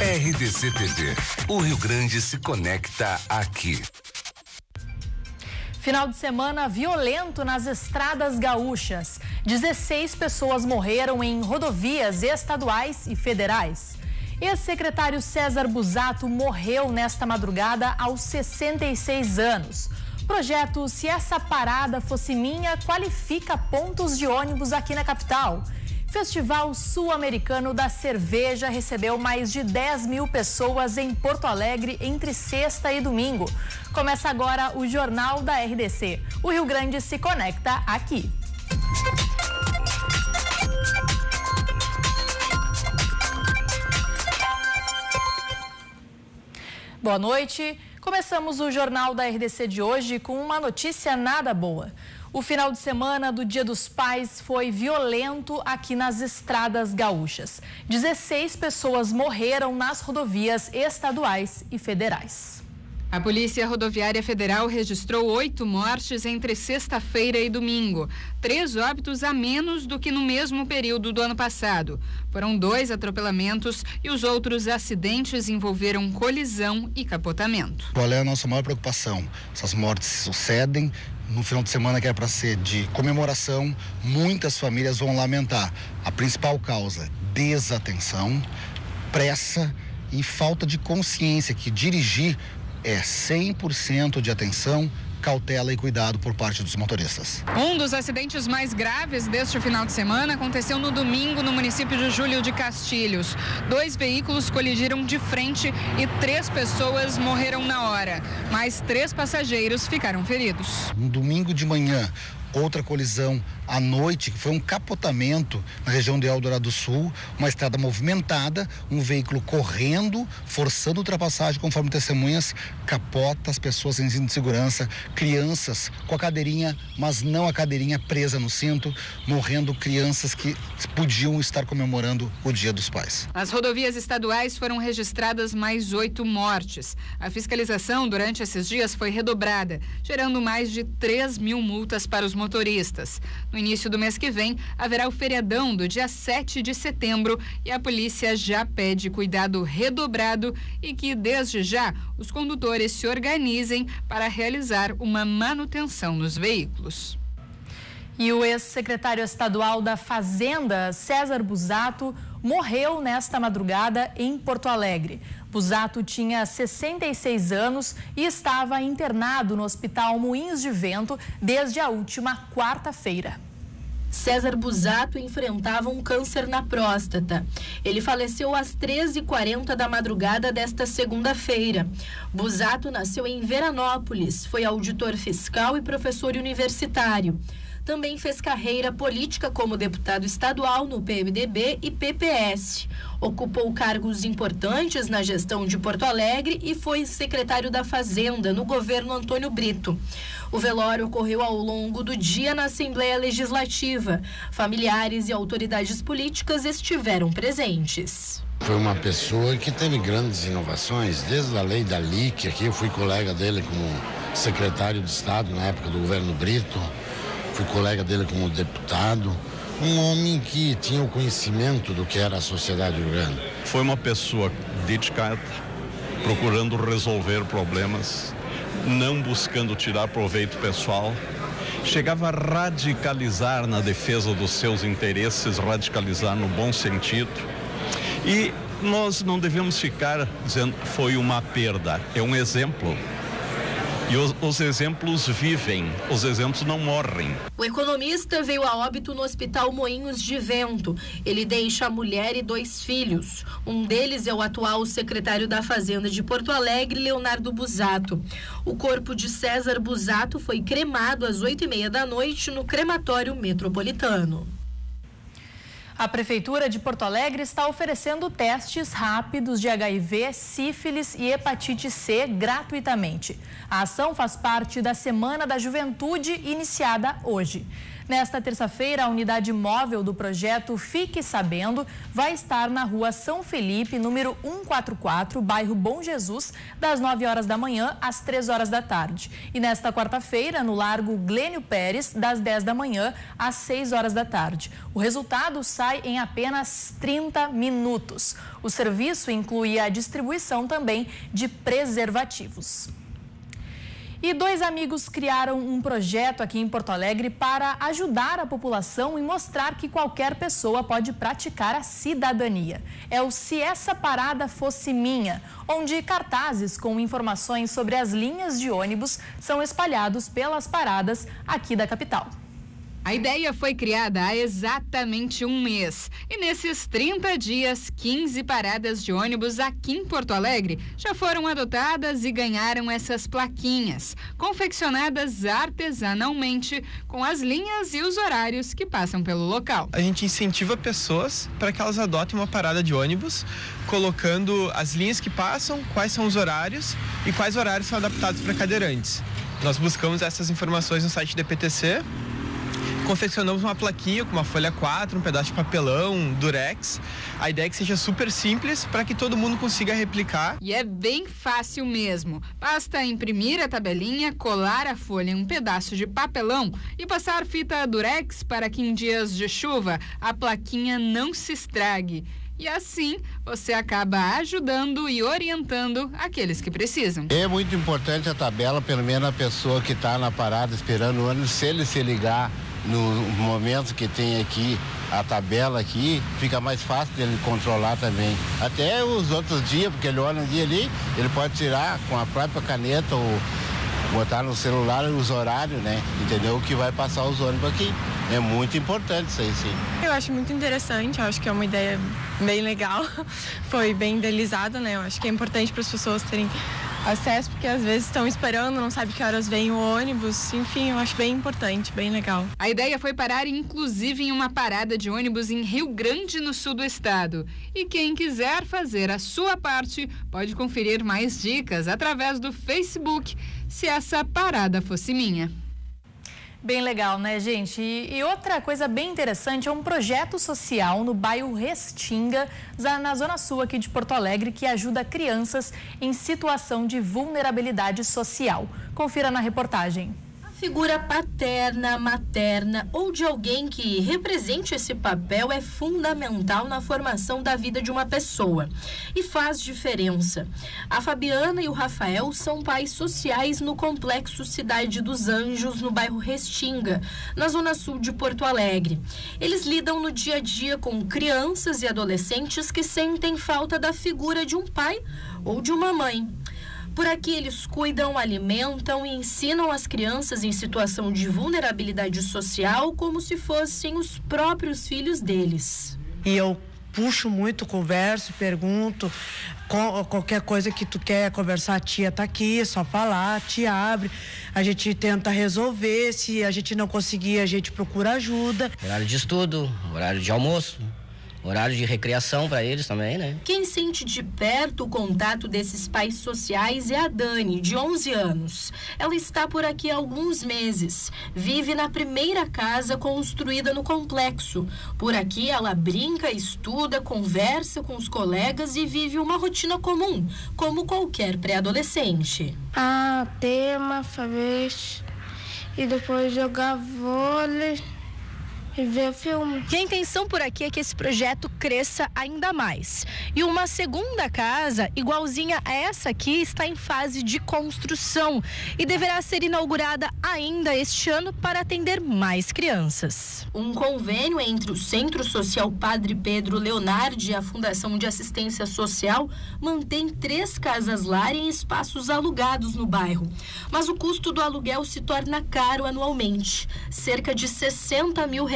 RDC TV. O Rio Grande se conecta aqui. Final de semana violento nas estradas gaúchas. 16 pessoas morreram em rodovias estaduais e federais. Ex-secretário César Busato morreu nesta madrugada aos 66 anos. Projeto Se Essa Parada Fosse Minha qualifica pontos de ônibus aqui na capital. Festival Sul-Americano da Cerveja recebeu mais de 10 mil pessoas em Porto Alegre entre sexta e domingo. Começa agora o Jornal da RDC. O Rio Grande se conecta aqui. Boa noite. Começamos o Jornal da RDC de hoje com uma notícia nada boa. O final de semana do Dia dos Pais foi violento aqui nas estradas gaúchas. 16 pessoas morreram nas rodovias estaduais e federais. A Polícia Rodoviária Federal registrou 8 mortes entre sexta-feira e domingo. 3 óbitos a menos do que no mesmo período do ano passado. Foram 2 atropelamentos e os outros acidentes envolveram colisão e capotamento. Qual é a nossa maior preocupação? Essas mortes sucedem no final de semana que é para ser de comemoração. Muitas famílias vão lamentar. A principal causa: desatenção, pressa e falta de consciência que dirigir é 100% de atenção, cautela e cuidado por parte dos motoristas. Um dos acidentes mais graves deste final de semana aconteceu no domingo no município de Júlio de Castilhos. 2 veículos colidiram de frente e 3 pessoas morreram na hora. Mais 3 passageiros ficaram feridos. No domingo de manhã, outra colisão à noite, que foi um capotamento na região de Eldorado do Sul, uma estrada movimentada, um veículo correndo, forçando ultrapassagem, conforme testemunhas, capota as pessoas em cinto de segurança, crianças com a cadeirinha, mas não a cadeirinha presa no cinto, morrendo crianças que podiam estar comemorando o Dia dos Pais. Nas rodovias estaduais foram registradas mais 8 mortes. A fiscalização durante esses dias foi redobrada, gerando mais de 3 mil multas para os motoristas. No início do mês que vem, haverá o feriadão do dia 7 de setembro e a polícia já pede cuidado redobrado e que, desde já, os condutores se organizem para realizar uma manutenção nos veículos. E o ex-secretário estadual da Fazenda, César Busato, morreu nesta madrugada em Porto Alegre. Busato tinha 66 anos e estava internado no Hospital Moinhos de Vento desde a última quarta-feira. César Busato enfrentava um câncer na próstata. Ele faleceu às 13h40 da madrugada desta segunda-feira. Busato nasceu em Veranópolis, foi auditor fiscal e professor universitário. Também fez carreira política como deputado estadual no PMDB e PPS. Ocupou cargos importantes na gestão de Porto Alegre e foi secretário da Fazenda no governo Antônio Brito. O velório ocorreu ao longo do dia na Assembleia Legislativa. Familiares e autoridades políticas estiveram presentes. Foi uma pessoa que teve grandes inovações, desde a lei da LIC, aqui eu fui colega dele como secretário de Estado na época do governo Brito. Fui colega dele como deputado, um homem que tinha o conhecimento do que era a sociedade urbana. Foi uma pessoa dedicada, procurando resolver problemas, não buscando tirar proveito pessoal. Chegava a radicalizar na defesa dos seus interesses, radicalizar no bom sentido. E nós não devemos ficar dizendo foi uma perda, é um exemplo. E os exemplos vivem, os exemplos não morrem. O economista veio a óbito no Hospital Moinhos de Vento. Ele deixa a mulher e 2 filhos. Um deles é o atual secretário da Fazenda de Porto Alegre, Leonardo Busato. O corpo de César Busato foi cremado às 8h30 da noite no crematório metropolitano. A Prefeitura de Porto Alegre está oferecendo testes rápidos de HIV, sífilis e hepatite C gratuitamente. A ação faz parte da Semana da Juventude iniciada hoje. Nesta terça-feira, a unidade móvel do projeto Fique Sabendo vai estar na rua São Felipe, número 144, bairro Bom Jesus, das 9 horas da manhã às 3 horas da tarde. E nesta quarta-feira, no Largo Glênio Pérez, das 10 da manhã às 6 horas da tarde. O resultado sai em apenas 30 minutos. O serviço inclui a distribuição também de preservativos. E 2 amigos criaram um projeto aqui em Porto Alegre para ajudar a população e mostrar que qualquer pessoa pode praticar a cidadania. É o Se Essa Parada Fosse Minha, onde cartazes com informações sobre as linhas de ônibus são espalhados pelas paradas aqui da capital. A ideia foi criada há exatamente um mês. E nesses 30 dias, 15 paradas de ônibus aqui em Porto Alegre já foram adotadas e ganharam essas plaquinhas, confeccionadas artesanalmente, com as linhas e os horários que passam pelo local. A gente incentiva pessoas para que elas adotem uma parada de ônibus, colocando as linhas que passam, quais são os horários e quais horários são adaptados para cadeirantes. Nós buscamos essas informações no site da EPTC. Confeccionamos uma plaquinha com uma folha 4, um pedaço de papelão, durex. A ideia é que seja super simples para que todo mundo consiga replicar. E é bem fácil mesmo. Basta imprimir a tabelinha, colar a folha em um pedaço de papelão e passar fita durex para que em dias de chuva a plaquinha não se estrague. E assim você acaba ajudando e orientando aqueles que precisam. É muito importante a tabela, pelo menos a pessoa que está na parada esperando o ônibus, se ele se ligar no momento que tem aqui a tabela aqui, fica mais fácil dele controlar também. Até os outros dias, porque ele olha um dia ali, ele pode tirar com a própria caneta ou botar no celular os horários, né? Entendeu? Que vai passar os ônibus aqui. É muito importante isso aí, sim. Eu acho muito interessante, eu acho que é uma ideia bem legal. Foi bem idealizada, né? Eu acho que é importante para as pessoas terem acesso, porque às vezes estão esperando, não sabe que horas vem o ônibus. Enfim, eu acho bem importante, bem legal. A ideia foi parar, inclusive, em uma parada de ônibus em Rio Grande, no sul do estado. E quem quiser fazer a sua parte, pode conferir mais dicas através do Facebook, Se Essa Parada Fosse Minha. Bem legal, né, gente? E outra coisa bem interessante é um projeto social no bairro Restinga, na Zona Sul aqui de Porto Alegre, que ajuda crianças em situação de vulnerabilidade social. Confira na reportagem. Figura paterna, materna ou de alguém que represente esse papel é fundamental na formação da vida de uma pessoa e faz diferença. A Fabiana e o Rafael são pais sociais no Complexo Cidade dos Anjos, no bairro Restinga, na Zona Sul de Porto Alegre. Eles lidam no dia a dia com crianças e adolescentes que sentem falta da figura de um pai ou de uma mãe. Por aqui eles cuidam, alimentam e ensinam as crianças em situação de vulnerabilidade social como se fossem os próprios filhos deles. E eu puxo muito, converso, pergunto, qualquer coisa que tu quer conversar, a tia tá aqui, é só falar, a tia abre, a gente tenta resolver, se a gente não conseguir, a gente procura ajuda. Horário de estudo, horário de almoço, horário de recreação para eles também, né? Quem sente de perto o contato desses pais sociais é a Dani, de 11 anos. Ela está por aqui há alguns meses. Vive na primeira casa construída no complexo. Por aqui ela brinca, estuda, conversa com os colegas e vive uma rotina comum, como qualquer pré-adolescente. Tema, favez, e depois jogar vôlei e ver filme. E a intenção por aqui é que esse projeto cresça ainda mais. E uma segunda casa, igualzinha a essa aqui, está em fase de construção e deverá ser inaugurada ainda este ano para atender mais crianças. Um convênio entre o Centro Social Padre Pedro Leonardi e a Fundação de Assistência Social mantém 3 casas-lar em espaços alugados no bairro. Mas o custo do aluguel se torna caro anualmente, cerca de R$60 mil.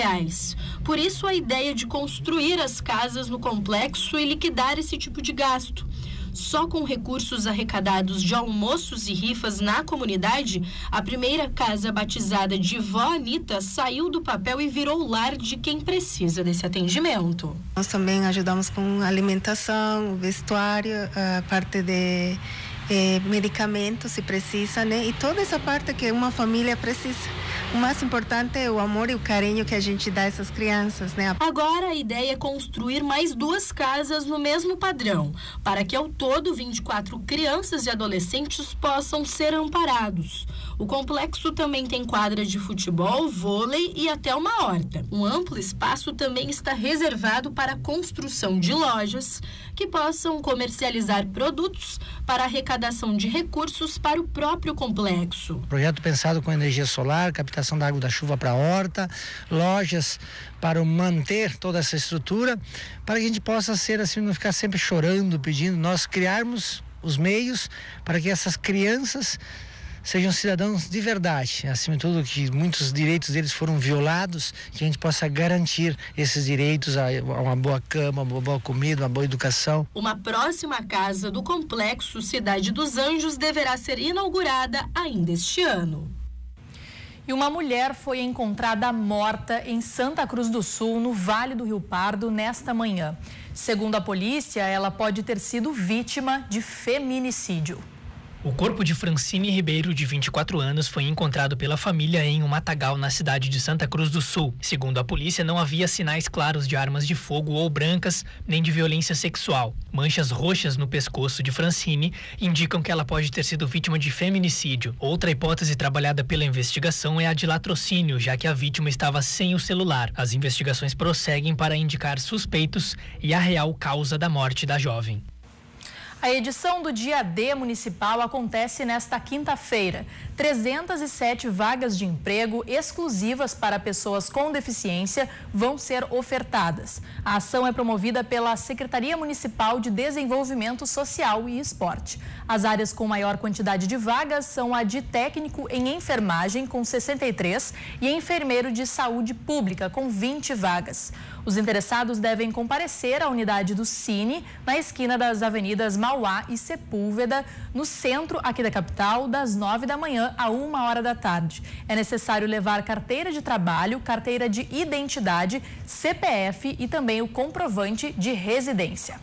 Por isso, a ideia de construir as casas no complexo e liquidar esse tipo de gasto. Só com recursos arrecadados de almoços e rifas na comunidade, a primeira casa batizada de Vó Anitta saiu do papel e virou o lar de quem precisa desse atendimento. Nós também ajudamos com alimentação, vestuário, a parte de medicamentos se precisa, né? E toda essa parte que uma família precisa. O mais importante é o amor e o carinho que a gente dá a essas crianças, né? Agora a ideia é construir mais 2 casas no mesmo padrão, para que ao todo 24 crianças e adolescentes possam ser amparados. O complexo também tem quadra de futebol, vôlei e até uma horta. Um amplo espaço também está reservado para a construção de lojas que possam comercializar produtos para arrecadação de recursos para o próprio complexo. Projeto pensado com energia solar, captação da água da chuva para a horta, lojas para manter toda essa estrutura, para que a gente possa ser assim, não ficar sempre chorando, pedindo, nós criarmos os meios para que essas crianças sejam cidadãos de verdade, acima de tudo que muitos direitos deles foram violados, que a gente possa garantir esses direitos a uma boa cama, uma boa comida, uma boa educação. Uma próxima casa do complexo Cidade dos Anjos deverá ser inaugurada ainda este ano. E uma mulher foi encontrada morta em Santa Cruz do Sul, no Vale do Rio Pardo, nesta manhã. Segundo a polícia, ela pode ter sido vítima de feminicídio. O corpo de Francine Ribeiro, de 24 anos, foi encontrado pela família em um matagal na cidade de Santa Cruz do Sul. Segundo a polícia, não havia sinais claros de armas de fogo ou brancas, nem de violência sexual. Manchas roxas no pescoço de Francine indicam que ela pode ter sido vítima de feminicídio. Outra hipótese trabalhada pela investigação é a de latrocínio, já que a vítima estava sem o celular. As investigações prosseguem para indicar suspeitos e a real causa da morte da jovem. A edição do Dia D municipal acontece nesta quinta-feira. 307 vagas de emprego exclusivas para pessoas com deficiência vão ser ofertadas. A ação é promovida pela Secretaria Municipal de Desenvolvimento Social e Esporte. As áreas com maior quantidade de vagas são a de técnico em enfermagem, com 63, e enfermeiro de saúde pública, com 20 vagas. Os interessados devem comparecer à unidade do Cine, na esquina das avenidas Mauá e Sepúlveda, no centro aqui da capital, das 9 da manhã a 1 hora da tarde. É necessário levar carteira de trabalho, carteira de identidade, CPF e também o comprovante de residência.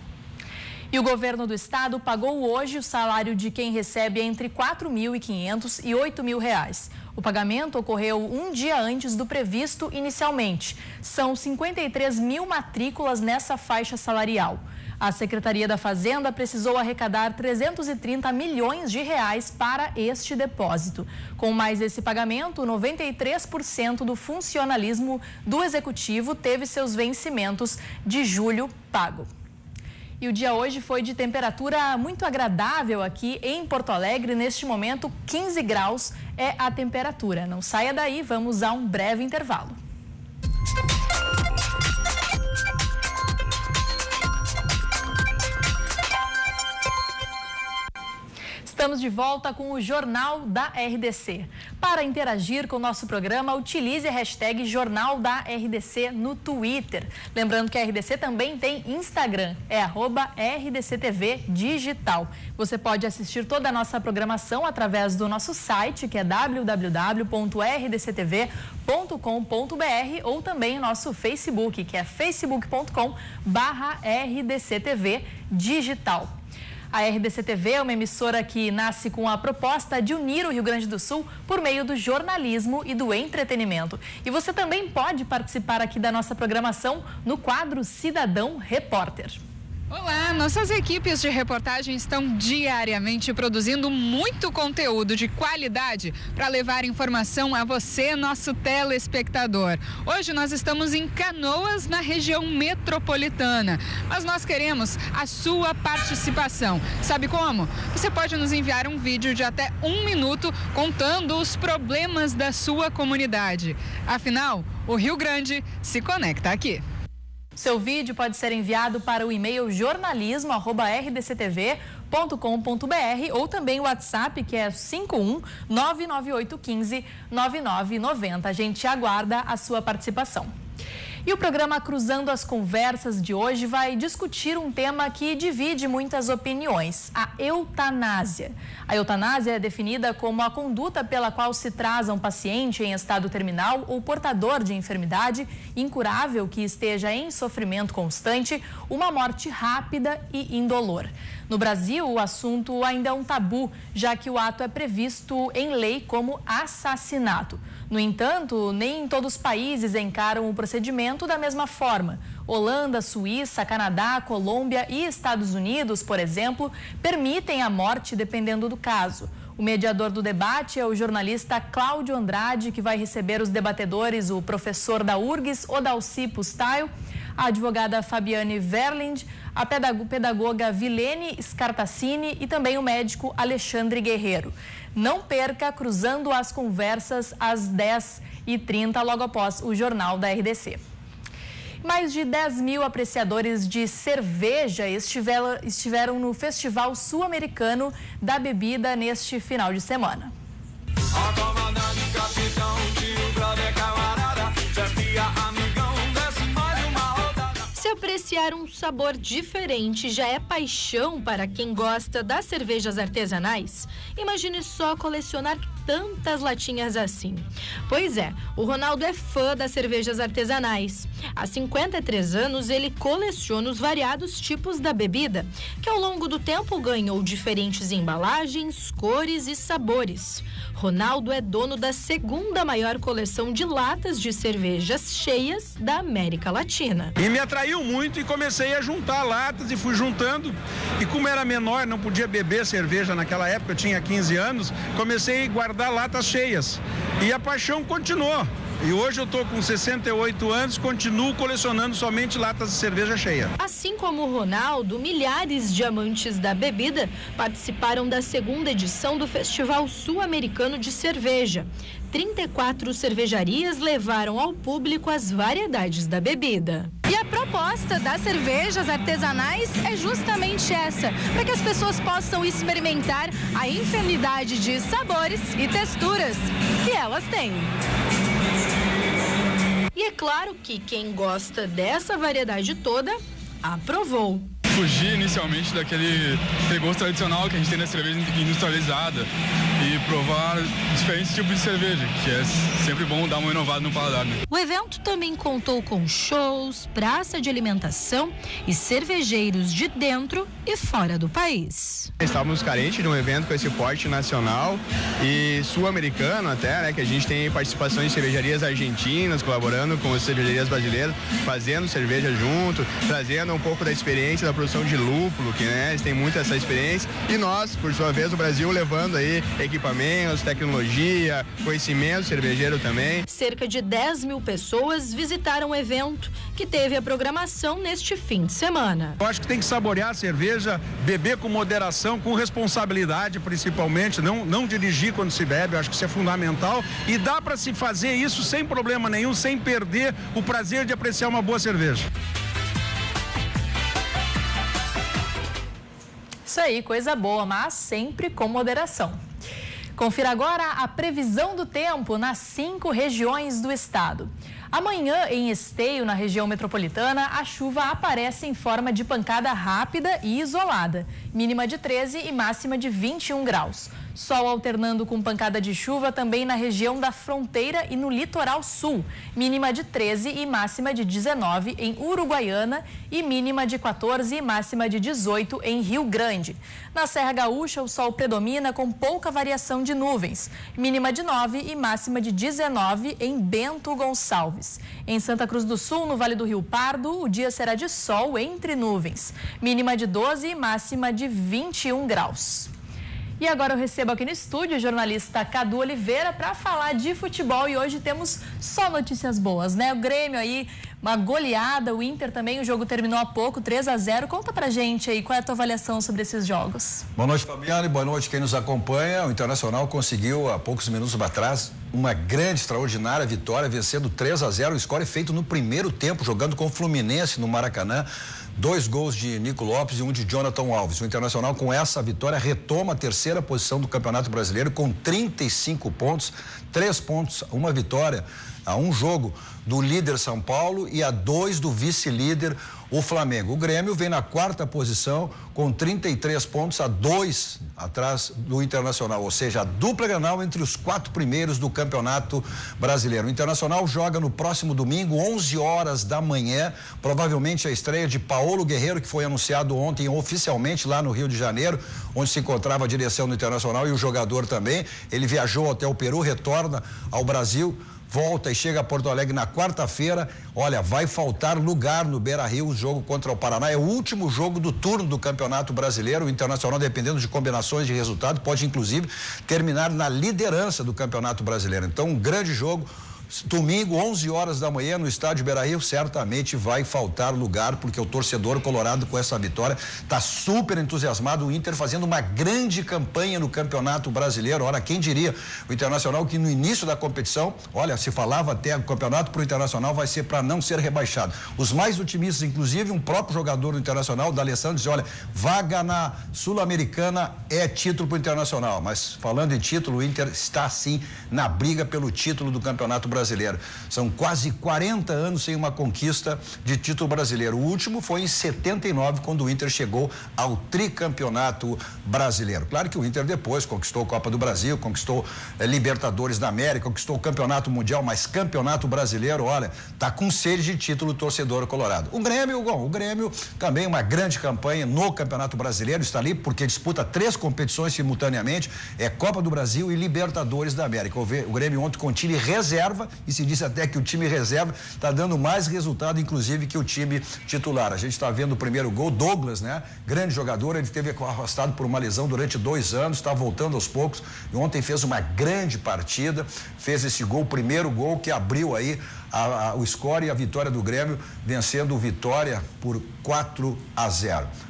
E o governo do estado pagou hoje o salário de quem recebe entre R$ 4.500 e R$ 8.000. O pagamento ocorreu um dia antes do previsto inicialmente. São 53 mil matrículas nessa faixa salarial. A Secretaria da Fazenda precisou arrecadar 330 milhões de reais para este depósito. Com mais esse pagamento, 93% do funcionalismo do Executivo teve seus vencimentos de julho pago. E o dia hoje foi de temperatura muito agradável aqui em Porto Alegre. Neste momento, 15 graus é a temperatura. Não saia daí, vamos a um breve intervalo. Estamos de volta com o Jornal da RDC. Para interagir com o nosso programa, utilize a hashtag Jornal da RDC no Twitter. Lembrando que a RDC também tem Instagram, é @RDCTV Digital. Você pode assistir toda a nossa programação através do nosso site, que é www.rdctv.com.br, ou também o nosso Facebook, que é facebook.com/RDCTV Digital. A RDC-TV é uma emissora que nasce com a proposta de unir o Rio Grande do Sul por meio do jornalismo e do entretenimento. E você também pode participar aqui da nossa programação no quadro Cidadão Repórter. Olá, nossas equipes de reportagem estão diariamente produzindo muito conteúdo de qualidade para levar informação a você, nosso telespectador. Hoje nós estamos em Canoas, na região metropolitana, mas nós queremos a sua participação. Sabe como? Você pode nos enviar um vídeo de até 1 minuto contando os problemas da sua comunidade. Afinal, o Rio Grande se conecta aqui. Seu vídeo pode ser enviado para o e-mail jornalismo@rdctv.com.br ou também o WhatsApp, que é 51-99815-9990. A gente aguarda a sua participação. E o programa Cruzando as Conversas de hoje vai discutir um tema que divide muitas opiniões, a eutanásia. A eutanásia é definida como a conduta pela qual se traz a um paciente em estado terminal ou portador de enfermidade incurável que esteja em sofrimento constante, uma morte rápida e indolor. No Brasil, o assunto ainda é um tabu, já que o ato é previsto em lei como assassinato. No entanto, nem todos os países encaram o procedimento da mesma forma. Holanda, Suíça, Canadá, Colômbia e Estados Unidos, por exemplo, permitem a morte dependendo do caso. O mediador do debate é o jornalista Cláudio Andrade, que vai receber os debatedores, o professor da URGS, Odalci Pustaio, a advogada Fabiane Verlind, a pedagoga Vilene Scartassini e também o médico Alexandre Guerreiro. Não perca Cruzando as Conversas às 10h30, logo após o Jornal da RDC. Mais de 10 mil apreciadores de cerveja estiveram no Festival Sul-Americano da Bebida neste final de semana. Se apreciar um sabor diferente já é paixão para quem gosta das cervejas artesanais, imagine só colecionar tantas latinhas assim. Pois é, o Ronaldo é fã das cervejas artesanais. Há 53 anos ele coleciona os variados tipos da bebida, que ao longo do tempo ganhou diferentes embalagens, cores e sabores. Ronaldo é dono da segunda maior coleção de latas de cervejas cheias da América Latina. E me atraiu muito e comecei a juntar latas e fui juntando. E como era menor, não podia beber cerveja naquela época, eu tinha 15 anos, comecei a guardar latas cheias. E a paixão continuou. E hoje eu estou com 68 anos, continuo colecionando somente latas de cerveja cheia. Assim como o Ronaldo, milhares de amantes da bebida participaram da segunda edição do Festival Sul-Americano de Cerveja. 34 cervejarias levaram ao público as variedades da bebida. E a proposta das cervejas artesanais é justamente essa, para que as pessoas possam experimentar a infinidade de sabores e texturas que elas têm. E é claro que quem gosta dessa variedade toda, aprovou. Fugir inicialmente daquele gosto tradicional que a gente tem na cerveja industrializada e provar diferentes tipos de cerveja, que é sempre bom dar uma inovada no paladar, né? O evento também contou com shows, praça de alimentação e cervejeiros de dentro e fora do país. Estávamos carentes de um evento com esse porte nacional e sul-americano até, né? Que a gente tem participações de cervejarias argentinas colaborando com as cervejarias brasileiras, fazendo cerveja junto, trazendo um pouco da experiência da produção de lúpulo, que né, eles têm muito essa experiência, e nós, por sua vez, o Brasil levando aí equipamentos, tecnologia, conhecimento cervejeiro também. Cerca de 10 mil pessoas visitaram o evento, que teve a programação neste fim de semana. Eu acho que tem que saborear a cerveja, beber com moderação, com responsabilidade principalmente, não dirigir quando se bebe, eu acho que isso é fundamental, e dá para se fazer isso sem problema nenhum, sem perder o prazer de apreciar uma boa cerveja. Isso aí, coisa boa, mas sempre com moderação. Confira agora a previsão do tempo nas 5 regiões do estado. Amanhã, em Esteio, na região metropolitana, a chuva aparece em forma de pancada rápida e isolada, mínima de 13 e máxima de 21 graus. Sol alternando com pancada de chuva também na região da fronteira e no litoral sul, mínima de 13 e máxima de 19 em Uruguaiana e mínima de 14 e máxima de 18 em Rio Grande. Na Serra Gaúcha, o sol predomina com pouca variação de nuvens, mínima de 9 e máxima de 19 em Bento Gonçalves. Em Santa Cruz do Sul, no Vale do Rio Pardo, o dia será de sol entre nuvens, mínima de 12 e máxima de 21 graus. E agora eu recebo aqui no estúdio o jornalista Cadu Oliveira para falar de futebol, e hoje temos só notícias boas, né? O Grêmio aí, uma goleada, o Inter também, o jogo terminou há pouco, 3-0. Conta pra gente aí, qual é a tua avaliação sobre esses jogos? Boa noite, Fabiane, boa noite quem nos acompanha. O Internacional conseguiu, há poucos minutos atrás, uma grande, extraordinária vitória, vencendo 3-0, o score feito no primeiro tempo, jogando com o Fluminense no Maracanã. 2 gols de Nico Lopes e um de Jonathan Alves. O Internacional, com essa vitória, retoma a 3ª posição do Campeonato Brasileiro com 35 pontos, 3 pontos, uma vitória a um jogo do líder São Paulo e a 2 do vice-líder, o Flamengo. O Grêmio vem na 4ª posição com 33 pontos, a 2 atrás do Internacional, ou seja, a dupla Grenal entre os 4 primeiros do Campeonato Brasileiro. O Internacional joga no próximo domingo, 11 horas da manhã, provavelmente a estreia de Paulo Guerreiro, que foi anunciado ontem oficialmente lá no Rio de Janeiro, onde se encontrava a direção do Internacional e o jogador também. Ele viajou até o Peru, retorna ao Brasil, volta e chega a Porto Alegre na quarta-feira. Olha, vai faltar lugar no Beira-Rio, o jogo contra o Paraná. É o último jogo do turno do Campeonato Brasileiro. O Internacional, dependendo de combinações de resultado, pode inclusive terminar na liderança do Campeonato Brasileiro. Então, um grande jogo. Domingo, 11 horas da manhã, no estádio Beira-Rio, certamente vai faltar lugar, porque o torcedor colorado, com essa vitória, está super entusiasmado. O Inter fazendo uma grande campanha no Campeonato Brasileiro. Olha, quem diria, o Internacional, que no início da competição, olha, se falava até o campeonato para o Internacional vai ser para não ser rebaixado. Os mais otimistas, inclusive, um próprio jogador do Internacional, o D'Alessandro, dizia, olha, vaga na Sul-Americana é título para o Internacional. Mas falando em título, o Inter está sim na briga pelo título do Campeonato Brasileiro. São quase 40 anos sem uma conquista de título brasileiro. O último foi em 79, quando o Inter chegou ao tricampeonato brasileiro. Claro que o Inter depois conquistou a Copa do Brasil, conquistou Libertadores da América, conquistou o Campeonato Mundial, mas Campeonato Brasileiro, olha, tá com sede de título torcedor colorado. O Grêmio também uma grande campanha no Campeonato Brasileiro, está ali porque disputa 3 competições simultaneamente, é Copa do Brasil e Libertadores da América. O Grêmio ontem com time reserva, e se diz até que o time reserva está dando mais resultado, inclusive, que o time titular. A gente está vendo o primeiro gol, Douglas, né? Grande jogador, ele teve arrastado por uma lesão durante 2 anos, está voltando aos poucos, e ontem fez uma grande partida, fez esse gol, o primeiro gol que abriu aí o score e a vitória do Grêmio, vencendo o Vitória por 4-0.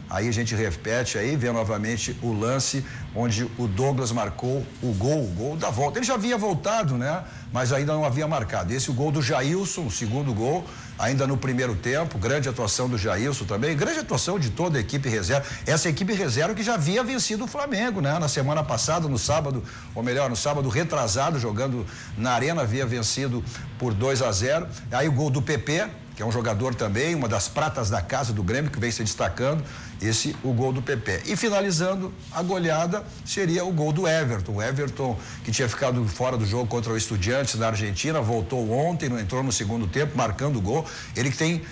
Aí a gente repete aí, vê novamente o lance onde o Douglas marcou o gol da volta. Ele já havia voltado, né? Mas ainda não havia marcado. Esse é o gol do Jailson, o segundo gol, ainda no primeiro tempo. Grande atuação do Jailson também, grande atuação de toda a equipe reserva. Essa equipe reserva que já havia vencido o Flamengo, né? Na semana passada, no sábado, ou melhor, no sábado retrasado, jogando na Arena, havia vencido por 2-0. Aí o gol do PP, que é um jogador também, uma das pratas da casa do Grêmio, que vem se destacando, o gol do PP. E finalizando a goleada seria o gol do Everton. O Everton, que tinha ficado fora do jogo contra o Estudiantes da Argentina, voltou ontem, não entrou no segundo tempo, marcando o gol. Ele que tem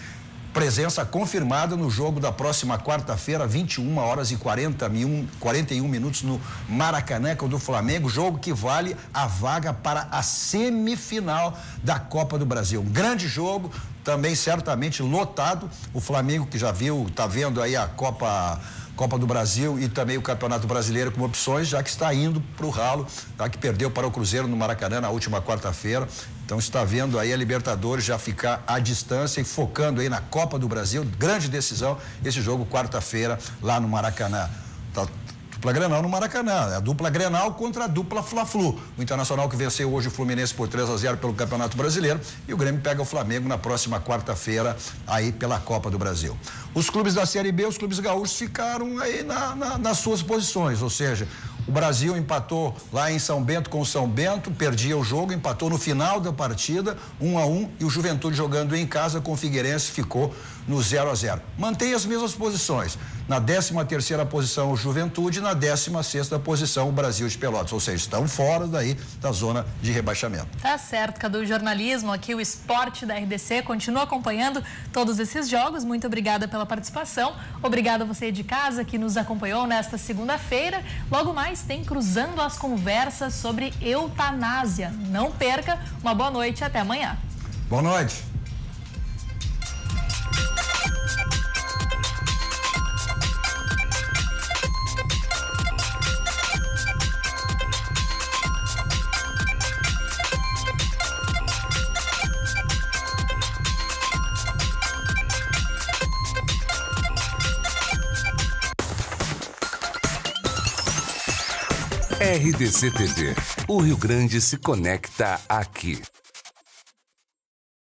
presença confirmada no jogo da próxima quarta-feira, 21 horas e 41 minutos no Maracanã, do Flamengo, jogo que vale a vaga para a semifinal da Copa do Brasil. Um grande jogo, também certamente lotado. O Flamengo, que já viu, está vendo aí a Copa do Brasil e também o Campeonato Brasileiro como opções, já que está indo para o ralo, tá? Que perdeu para o Cruzeiro no Maracanã na última quarta-feira. Então está vendo aí a Libertadores já ficar à distância e focando aí na Copa do Brasil. Grande decisão, esse jogo quarta-feira lá no Maracanã. Tá, dupla Grenal no Maracanã, a dupla Grenal contra a dupla Fla-Flu. O Internacional que venceu hoje o Fluminense por 3-0 pelo Campeonato Brasileiro, e o Grêmio pega o Flamengo na próxima quarta-feira aí pela Copa do Brasil. Os clubes da Série B, os clubes gaúchos ficaram aí nas suas posições, ou seja, o Brasil empatou lá em São Bento com o São Bento, perdia o jogo, empatou no final da partida, 1-1, e o Juventude jogando em casa com o Figueirense ficou no 0-0. Mantém as mesmas posições. Na 13ª posição o Juventude, na 16ª posição o Brasil de Pelotas, ou seja, estão fora daí da zona de rebaixamento. Tá certo, Cadu. O jornalismo aqui, o esporte da RDC, continua acompanhando todos esses jogos. Muito obrigada pela participação. Obrigada a você de casa que nos acompanhou nesta segunda-feira. Logo mais tem Cruzando as Conversas sobre eutanásia. Não perca. Uma boa noite e até amanhã. Boa noite. RDC TV. O Rio Grande se conecta aqui.